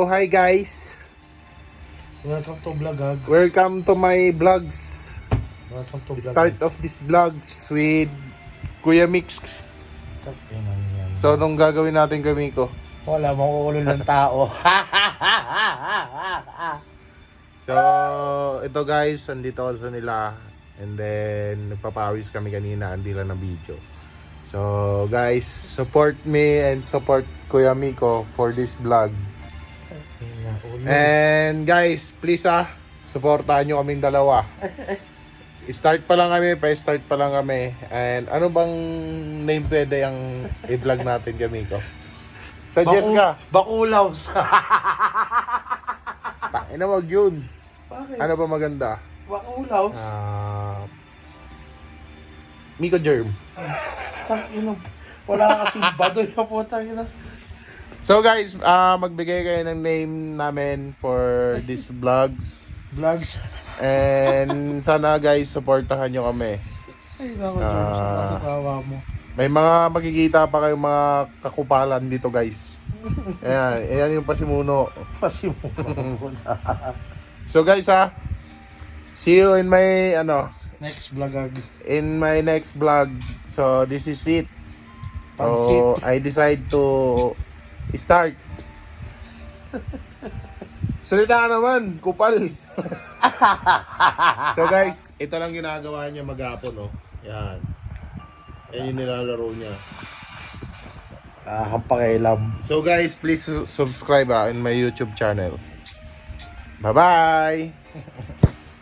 So, hi guys, Welcome to Vlogag. welcome to my vlogs. Welcome to Vlogag. Start of this vlogs with Kuya Mix. So anong gagawin natin kami ko? Wala, makukulong ng tao. So ito guys, andito ako sa nila. And then nagpapawis kami kanina, hindi lang na video. So guys, support me and support Kuya Miko for this vlog. And guys, please supportahan nyo kaming dalawa. Start pa lang kami, pa-start pa lang kami. And ano bang name pwede ang i-vlog natin kami ko? Suggest ka. Bakulaws. Ina wag yun. Bakit? Ano ba maganda? Bakulaws? Miko Germ. Tangina. Wala kasing badoy ka po, tangina. So guys, magbigay kayo ng name namin for these vlogs. Vlogs. And sana guys, supportahan nyo kami. Ay, nako, George. Sa tawa mo. May mga makikita pa kayong mga kakupalan dito guys. Ayan yung pasimuno. Pasimuno. So guys see you in my Next Vlogag. in my next vlog. So this is it. So Pansit. I decide to start. Salita ka naman, kupal. So guys, ito lang ginagawa niya maghapon, oh. Yan. Yan yung nilalaro niya. Kapakialam. So guys, please subscribe in my YouTube channel. Bye-bye!